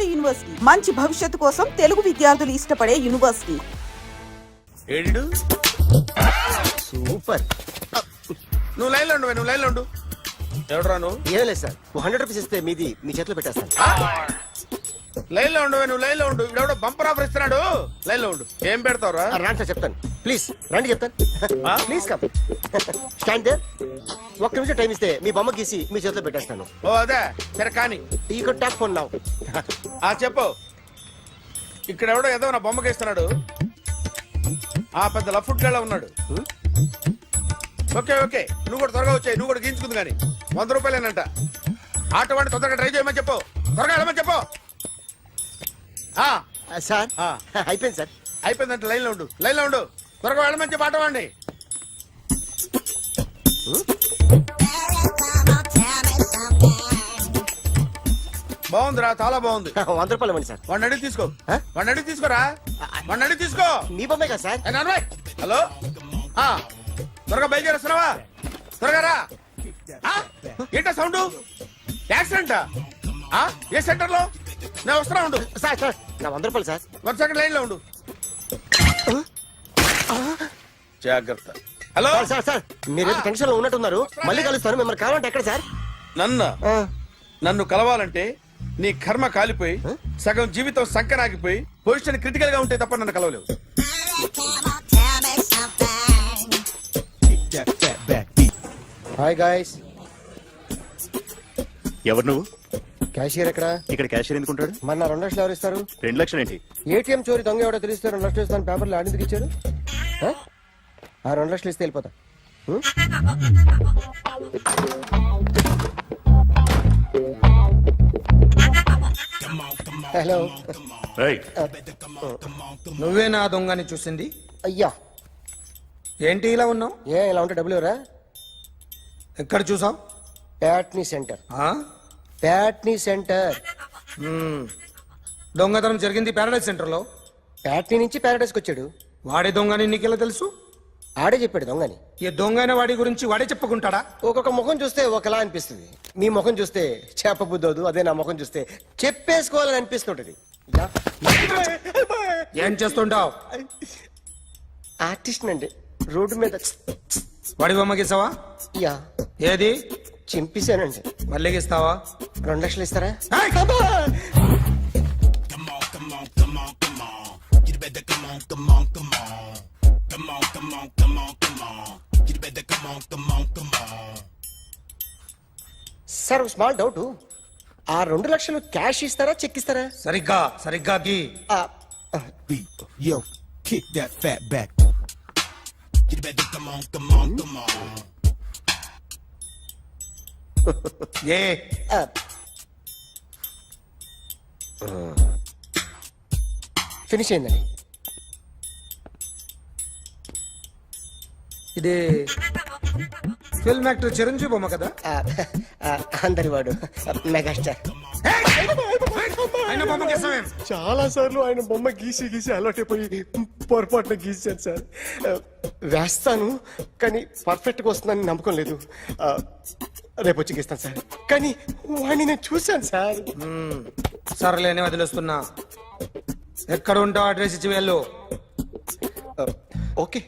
నాడు యూనివర్సిటీ మంచి భవిష్యత్తు కోసం తెలుగు విద్యార్థులు ఇష్టపడే యూనివర్సిటీ. ఏడు సూపర్. నువ్వు లైన్లో ఉండు. ఎవడరా నువ్వు? ఏం లేదు సార్, 100 రూపీస్ ఇస్తే మీది మీ చేతిలో పెట్టేస్తాను. లైన్లో ఉండు. ఇవిడెవడో బంపర్ ఆఫర్ ఇస్తున్నాడు. లైన్లో ఉండు. ఏం పెడతావురా? రాండి సార్, చెప్తాను. ప్లీజ్ రండి, చెప్తాను. Please come. Stand there. 1 నిమిషం టైం ఇస్తే మీ బొమ్మ గీసి మీ చేతిలో పెట్టేస్తాను. ఓ అదే సరే కానీ ఈ కుడ్ టాక్ ఫోన్ నౌ. చెప్పు. ఇక్కడ ఎవడో ఏదో నా బొమ్మకి ఇస్తున్నాడు. పెద్ద లఫుట్ గళ్ళ ఉన్నాడు. ఓకే నువ్వు కూడా త్వరగా వచ్చాయి. నువ్వు కూడా గీంచుకుంది కానీ 100 రూపాయలేనంట. ఆటో వాడిని తొందరగా ట్రై చేయమని చెప్పు. త్వరగా వెళ్ళమని చెప్పు. సార్ అయిపోయింది సార్. అయిపోయిందంటే లైన్లో ఉండు. త్వరగా వెళ్ళమని చెప్పు ఆటో వాడిని. బాగుందిరా, చాలా బాగుంది. 100 రూపాయలు ఇవ్వండి సార్. వాడిని అడిగి తీసుకోరా. వాడిని అడిగి తీసుకో. మీ బొమ్మే కదా సార్. హలో, త్వరగా బయలుదేరేస్తున్నావా? త్వరగా రా. ఏంటా సౌండ్? యాక్సిడెంటా? ఏ సెంటర్ లో? నేను వస్తున్నా ఉండు. సార్ నా 100 రూపాయలు సార్. 1 సెకండ్ లైన్ లో ఉండు. జాగ్రత్త. హలో సార్ మీరు టెన్షన్ లో ఉన్నట్టున్నారు. మళ్ళీ కలుస్తాను. మిమ్మల్ని కావాలంటే ఎక్కడ సార్? నన్ను కలవాలంటే నీ కర్మ కాలిపోయి సగం జీవితం సంకరాగిపోయి పొజిషన్ క్రిటికల్ గా ఉంటే తప్ప నన్ను కలవలేవు. Hi guys. ఎవరు నువ్వు? క్యాషియర్ ఎక్కడ? ఇక్కడ క్యాషియర్ ఎందుకుంటాడు? మన 2 లక్షలు ఎవరు ఇస్తారు? 2 లక్షలు ఏంటి? ఏటీఎం చోరీ దొంగ ఎవడో తెలిస్తే 2 లక్షలు ఇస్తాను పేపర్లు ఆడిందుకు ఇచ్చాడు. 2 లక్షలు ఇస్తే వెళ్ళిపోతా. హలో. నువ్వే నా దొంగని చూసింది? అయ్యా ఏంటి ఇలా ఉన్నావు? ఇలా ఉంటే డబ్బులు ఎవరా? ఎక్కడ చూసావు? ప్యాట్నీ సెంటర్. దొంగతనం జరిగింది ప్యారడైజ్ సెంటర్ లో. ప్యాట్నీ నుంచి ప్యారడైజ్కి వచ్చాడు. వాడే దొంగని నీకెలా తెలుసు? ఆడే చెప్పాడు దొంగని. ఈ దొంగైన వాడి గురించి వాడే చెప్పుకుంటాడా? ఒక్కొక్క ముఖం చూస్తే ఒకలా అనిపిస్తుంది. మీ ముఖం చూస్తే చెప్పబుద్దోదు. అదే నా ముఖం చూస్తే చెప్పేసుకోవాలని అనిపిస్తుంటది. ఏం చేస్తుంటావు? ఆర్టిస్ట్ అండి. రోడ్డు మీద వాడి బొమ్మ గీసావా? యా. ఏది? చింపేశానండి. మళ్ళీ గీస్తావా? 2 లక్షలు ఇస్తారా? Sir small doubt. 2 లక్షలు క్యాష్ ఇస్తారా చెక్ ఇస్తారా? సరిగ్గా గీ. Yo, kick that fat back. You better come on. A finish అయిందండి. ఇది ఫిల్మ్ యాక్టర్ చిరంజీవి బొమ్మ కదా? అందరి వాడు మెగాస్టార్. ఆయన బొమ్మ గీసావేం? చాలా సార్లు ఆయన బొమ్మ గీసి అలవాటైపోయి పొరపాటున గీసాను సార్. వేస్తాను కానీ పర్ఫెక్ట్గా వస్తుందని నమ్మకం లేదు. రేపు వచ్చి గీస్తాను సార్. కానీ వాడిని నేను చూశాను సార్. సర్లేని వదిలేస్తున్నా. ఎక్కడ ఉంటావు అడ్రస్ ఇచ్చి వెళ్ళు. Okay.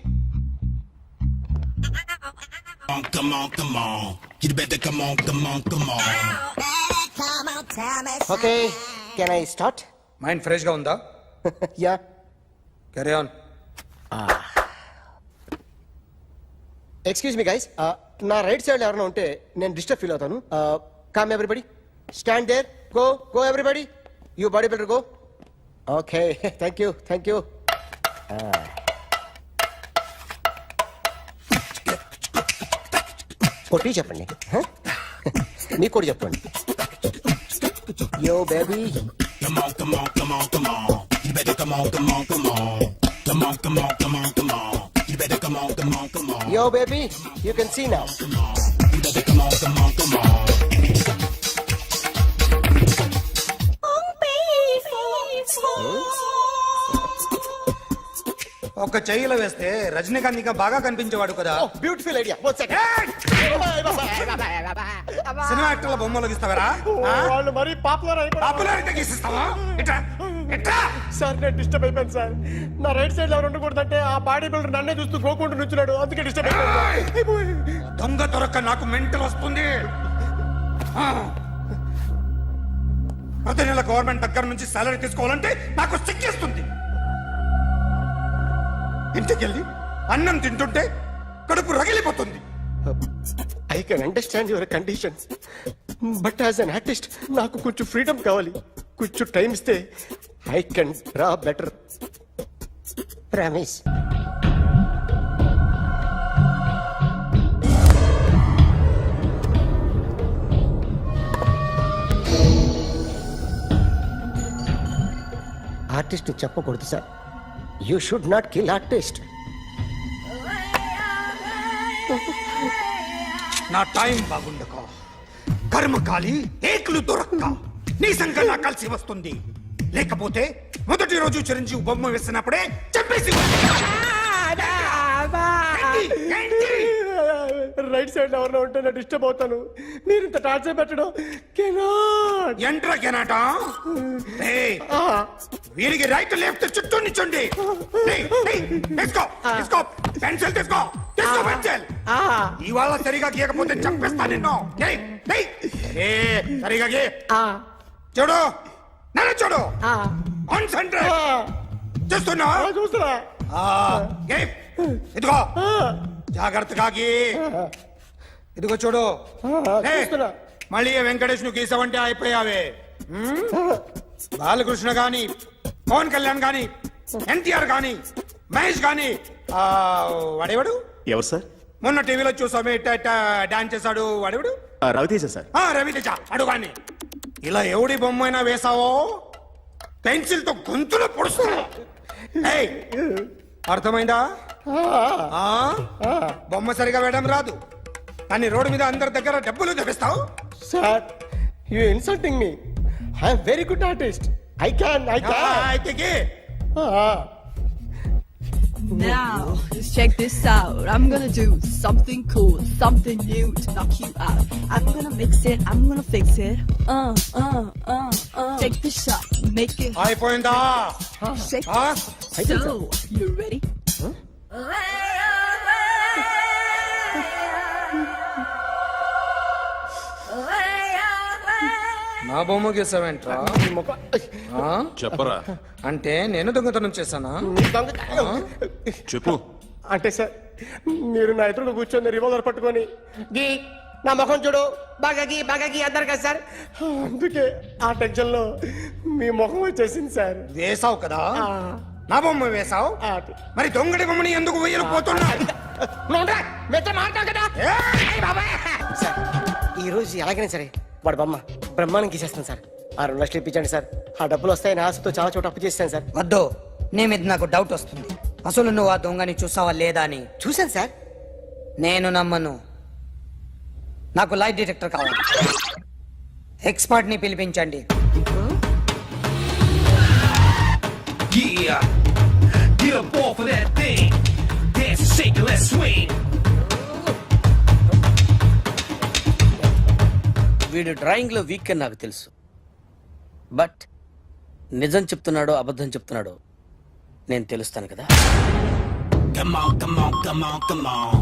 Come on. You better come on. Okay, can I start? Mind fresh గా ఉందా? Yeah. Carry on. Excuse me guys, నా రైట్ సైడ్ ఎవరైనా ఉంటే నేను డిస్టర్బ్ ఫీల్ అవుతాను. Come everybody, stand there. Go everybody. You body builder go. Okay, thank you. కొట్టి చెప్పండి. మీకు కూడా చెప్పండి. Yo baby. Come on. You better come on. Come on. You better come on. Yo baby, you can see now. You better come on. ఒక చెయ్యిలో వేస్తే రజనీకాంత్ ఇంకా బాగా కనిపించేవాడు కదా. Beautiful idea. సినిమా యాక్టర్ల బొమ్మలు గీస్తావరా? వాళ్ళు మరీ పాపులర్ అయిపోయి పాపులారిటీ గీసిస్తావా? ఇట్రా, ఇట్రా. సార్ నేను డిస్టర్బ్ అయిపోయాను సార్. నా రైట్ సైడ్ లో ఎవరు ఉండకూడదంటే ఆ బాడీ బిల్డర్ నన్నే చూస్తూ గోకుంటూ నుంచున్నాడు, అందుకే డిస్టర్బ్ అయిపోయాను. దొంగ దొరక్క నాకు మెంటల్ వస్తుంది. ఆ. ప్రతి నెల గవర్నమెంట్ దగ్గర నుంచి సాలరీ తీసుకోవాలంటే నాకు సిగ్గేస్తుంది. ఇంటికెళ్ళి అన్నం తింటుంటే కడుపు రగిలిపోతుంది. I can understand your conditions, but as an artist నాకు కొంచెం ఫ్రీడమ్ కావాలి. కొంచెం టైం ఇస్తే I can draw better. Promise. Artist చెప్పకూడదు sir. You should not kill artist. నా టైం బాగుండక కర్మకాలి ఏకులు దొరక్క నీ సంఘం నాకు కలిసి వస్తుంది. లేకపోతే మొదటి రోజు చిరంజీవి బొమ్మ వేసినప్పుడే చెప్పేసి రైట్ సైడ్ ఎవరిలో ఉంటే నేను డిస్టర్బ్ అవుతాను. మీరు ఇంత టార్చర్ పెట్టడం కెనాట్. ఎంట్రా కెనాట. వీరికి రైట్ లెఫ్ట్ చుట్టూ నిచ్చండి. తీసుకో తీసుకో పెన్సిల్ తీసుకో తీసుకో పెన్సిల్. ఇవాళ సరిగా గీయకపోతే చంపేస్తా నిన్ను. సరిగా గీ. చూడు నన్ను చూడు. కాన్సంట్రేట్ చూస్తున్నా చూస్తున్నా. ఇదిగో జాగ్రత్తగా గీ. ఇదిగో చూడు. చూస్తున్నా. మళ్ళీ వెంకటేష్ ను గీసావంటే అయిపోయావే. బాలకృష్ణ గాని పవన్ కళ్యాణ్ గాని ఎన్టీఆర్ గాని మహేష్ గాని వాడేవాడు ఎవరు సార్? మొన్న టీవీలో చూసామే డాన్స్ చేశాడు వాడేవాడు? రవితేజ సార్. రవితేజ అడుగాని. ఇలా ఎవడి బొమ్మైనా వేసావో పెన్సిల్ తో గొంతులో పొడుస్తావు. అర్థమైందా? బొమ్మ సరిగా వేయడం రాదు కానీ రోడ్డు మీద అందరి దగ్గర డబ్బులు తెప్పిస్తావు. Sir you insulting me. I'm very good artist. I can అయితే Now, let's check this out. I'm gonna do something cool, something new to knock you out. I'm gonna mix it, I'm gonna fix it. Take the shot, make it అయిపోయిందా? shake. So, you ready? నా బొమ్మ గీసావేంట్రా? చెప్పరా. అంటే నేను దొంగతనం చేశానా? చెప్పు. అంటే సార్ మీరు నా ఎదురుగా కూర్చొని రివాల్వర్ పట్టుకొని గీ నా ముఖం చూడు బాగా గీ అన్నారు కదా సార్. అందుకే ఆ టెన్షన్ లో మీ ముఖం వచ్చేసింది సార్. వేసావు కదా, నా బొమ్మ వేసావు. మరి దొంగడి బొమ్మని ఎందుకు వేయలు పోతున్నా? సార్ ఈ రోజు ఎలాగైనా సరే వాడు బొమ్మ బ్రహ్మాండం గీసేస్తాను సార్. 6 లక్షలు ఇప్పించండి సార్. ఆ డబ్బులు వస్తాయని ఆశతో చాలా చోట అప్పు చేస్తాను సార్. వద్దు, నీ మీద నాకు డౌట్ వస్తుంది. అసలు నువ్వు ఆ దొంగని చూసావా లేదా అని. చూశాను సార్. నేను నమ్మను. నాకు లైట్ డిటెక్టర్ కావాలి. ఎక్స్పర్ట్ ని పిలిపించండి. Yeah, get up off of that thing. Dance and shake and let's swing. వీడు డ్రాయింగ్ లో వీక్ అని నాకు తెలుసు. బట్ నిజం చెప్తున్నాడో అబద్ధం చెప్తున్నాడో నేను తెలుస్తాను కదా. Come on, come on, come on, come on.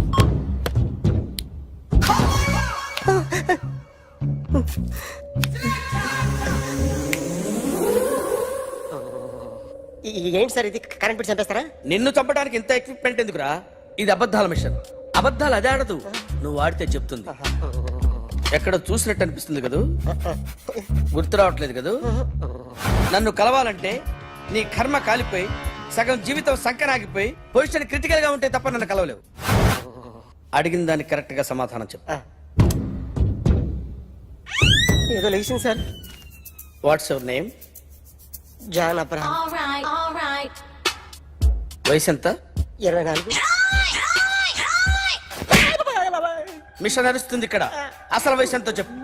ఏంటి సార్ ఇది? కరెంట్ బిల్ చంపేస్తారా? నిన్ను చంపడానికి ఇంత ఎక్విప్మెంట్ ఎందుకురా? ఇది అబద్ధాల మిషన్. అబద్ధాలు అదే ఆడదు, నువ్వు ఆడితే చెప్తుంది. ఎక్కడ చూసినట్టు అనిపిస్తుంది కదూ, గుర్తు రావట్లేదు కదూ. నన్ను కలవాలంటే నీ కర్మ కాలిపోయి సగం జీవితం సంకనాగిపోయి పొజిషన్ క్రిటికల్ గా ఉంటే తప్ప నన్ను కలవలేవు. అడిగిన దానికి కరెక్ట్ గా సమాధానం చెప్పు. ఏదో లేచింది sir. What's your name? John Abraham. వయసు ఎంత? 24. మిషన్ నడుస్తుంది ఇక్కడ. అసలు వయసు ఎంతో చెప్పు.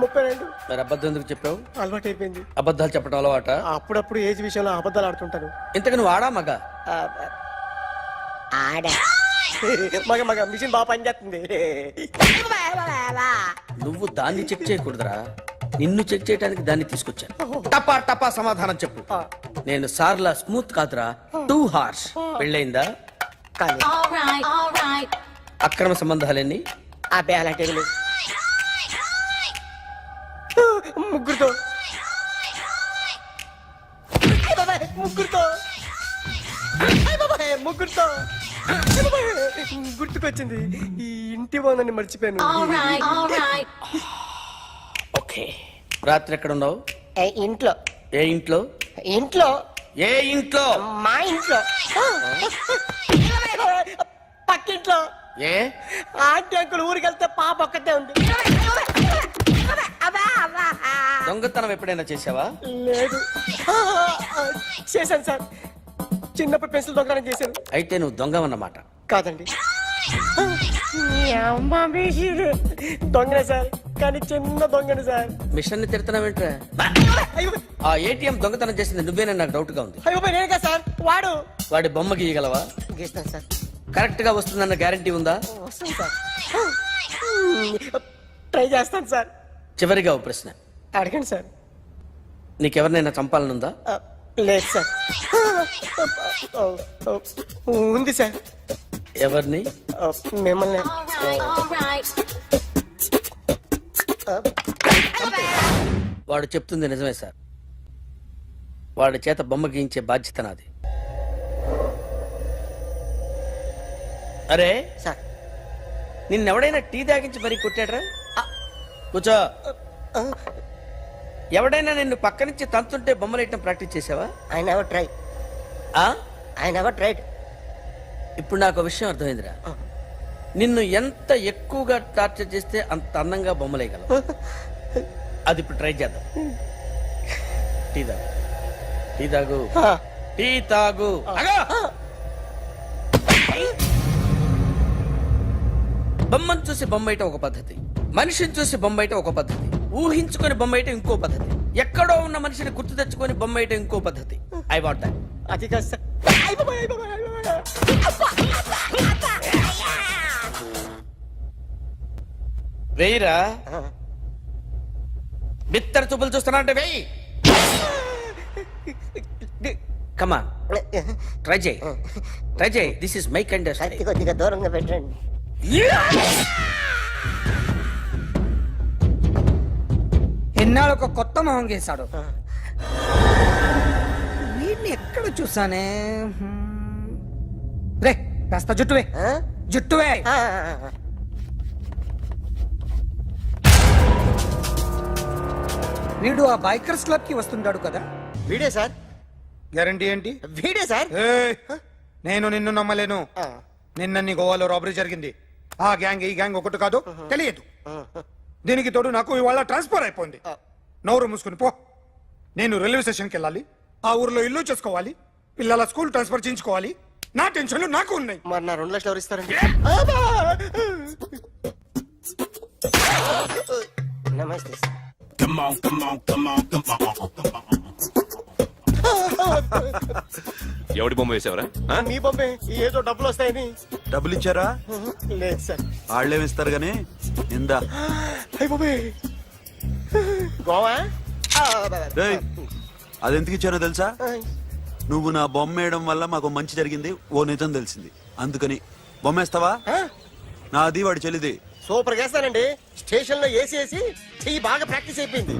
32. మరి అబద్ధం ఎందుకు చెప్పావు? అలవాటు అయిపోయింది. అబద్ధాలు చెప్పడం అలవాట? అప్పుడప్పుడు ఏజ్ విషయంలో అబద్ధాలు ఆడుతుంటాను. ఇంతకు నువ్వు ఆడా మగ? ఆడా మగ మగ మిషన్ బాగా పనిచేస్తుంది. నువ్వు దాన్ని చెక్ చేయకూడదురా, నిన్ను చెక్ చేయడానికి దాన్ని తీసుకొచ్చాను. టపా టపా సమాధానం చెప్పు. నేను సార్లా స్మూత్ కాదురా, టూ హార్ష్. పెళ్ళయిందా? కానీ అక్రమ సంబంధాలన్నీ? అబ్బే అలాంటి ఏమీ లేదు. ముగ్గురుతో అయ్ బాబాయ్, ముగ్గురుతో అయ్ బాబాయ్, ముగ్గురుతో అయ్ బాబాయ్, గుర్తుకొచ్చింది. ఈ ఇంటి బాగుందని మర్చిపోయాను. ఓకే. రాత్రి ఎక్కడ ఉన్నావు? ఇంట్లో. ఏ ఇంట్లో? ఇంట్లో. ఏ ఇంట్లో? మా ఇంట్లో. పక్కింట్లో. ఏ ఆంటీ అంకుల్ ఊరికి వెళ్తే పాప ఒక్కతే ఉంది. దొంగతనం ఎప్పుడైనా చేసావా? లేదు. చేశాను సార్, చిన్నప్పుడు పెన్సిల్ దొంగతనం చేశాను. అయితే నువ్వు దొంగవన్నమాట. కాదండి, దొంగనే సార్, కానీ చిన్న దొంగని సార్. మిషన్ ని తిడుతున్నావేంట్రా? అయ్యో ఆ ఏటీఎం దొంగతనం చేసింది నువ్వేనని నాకు డౌట్ గా ఉంది. అయ్యో నేనే కదా సార్, వాడు. వాడి బొమ్మ గీయగలవా? గీస్తాను సార్. కరెక్ట్ గా వస్తుందన్న గ్యారంటీ ఉందా? వస్తాను సార్, ట్రై చేస్తాను సార్. చివరిగా ఓ ప్రశ్న అడగండి సార్. నీకెవరినైనా చంపాలనుందా? లేదు సార్. ఉంది సార్. ఎవరిని? మిమ్మల్ని. వాడు చెప్తుంది నిజమే సార్. వాడి చేత బొమ్మ గీయించే బాధ్యత నాది. అరే సార్, నిన్నెవడైనా టీ తాగించి మరీ కొట్టాడ్రా? కూర్చో. ఎవడైనా నిన్ను పక్క నుంచి తంతుంటే బొమ్మలేయటం ప్రాక్టీస్ చేసావా? I never try. I never tried. ఇప్పుడు నాకు విషయం అర్థమైందిరా. నిన్ను ఎంత ఎక్కువగా టార్చర్ చేస్తే అంత అందంగా బొమ్మలేయగలవు. అది ఇప్పుడు ట్రై చేద్దాం. టీ తాగు, టీ తాగు, టీ తాగు. అగా! బొమ్మను చూసి బొమ్మేయటం ఒక పద్ధతి, మనిషిని చూసి బొమ్మేయటం ఒక పద్ధతి, ఊహించుకొని బొమ్మేయటం ఇంకో పద్ధతి, ఎక్కడో ఉన్న మనిషిని గుర్తు తెచ్చుకొని బొమ్మేయటం ఇంకో పద్ధతి. I want that. అది కాదు సార్. వెయ్యిరా. బిత్తర చూపులు చూస్తున్నా అంటే వెయ్యి. కమా, ట్రై చేయి, ట్రై చేయి. This is my kind of style. కొద్దిగా దూరంగా పెట్టండి. ఎన్నాళ్ళు ఒక కొత్త మొహం గీశాడు. వీడిని ఎక్కడ చూసానే? రే కాస్త జుట్టువే, జుట్టువే. వీడు ఆ బైకర్స్ క్లబ్ కి వస్తుంటాడు కదా? వీడే సార్. గ్యారంటీ ఏంటి? వీడే సార్. నేను నిన్ను నమ్మలేను. నిన్న నీ గోవాలో రాబరీ జరిగింది. ఆ గ్యాంగ్ ఈ గ్యాంగ్ ఒకటి కాదు, తెలియదు. దీనికి తోడు నాకు ఇవాళ ట్రాన్స్ఫర్ అయిపోయింది. నోరు మూసుకుని పో. నేను రైల్వే స్టేషన్కి వెళ్ళాలి, ఆ ఊర్లో ఇల్లు చేసుకోవాలి, పిల్లల స్కూల్ ట్రాన్స్ఫర్ చేయించుకోవాలి. నా టెన్షన్లు నాకు ఉన్నాయి. మరి నా 2 లక్షలు ఎవరు ఇస్తారండి? నమస్తే సార్. ఎవడి బొమ్మ వేసావరా? మీ బొమ్మే, ఏదో డబ్బులు వస్తాయని. డబ్బులు ఇచ్చారా? లేదు సార్. వాళ్ళేమి ఇస్తారు గానీ ఇందా. అయ్య బాబే, గోవా. రేయ్, అది ఎందుకు ఇచ్చానో తెలుసా? నువ్వు నా బొమ్మ వేయడం వల్ల మాకు మంచి జరిగింది, ఓ నిజం తెలిసింది. అందుకని బొమ్మేస్తావా? నాది వాడి చెల్లిది. సూపర్ చేస్తానండి. స్టేషన్ లో ఏసీ చెయ్యి బాగా ప్రాక్టీస్ అయిపోయింది.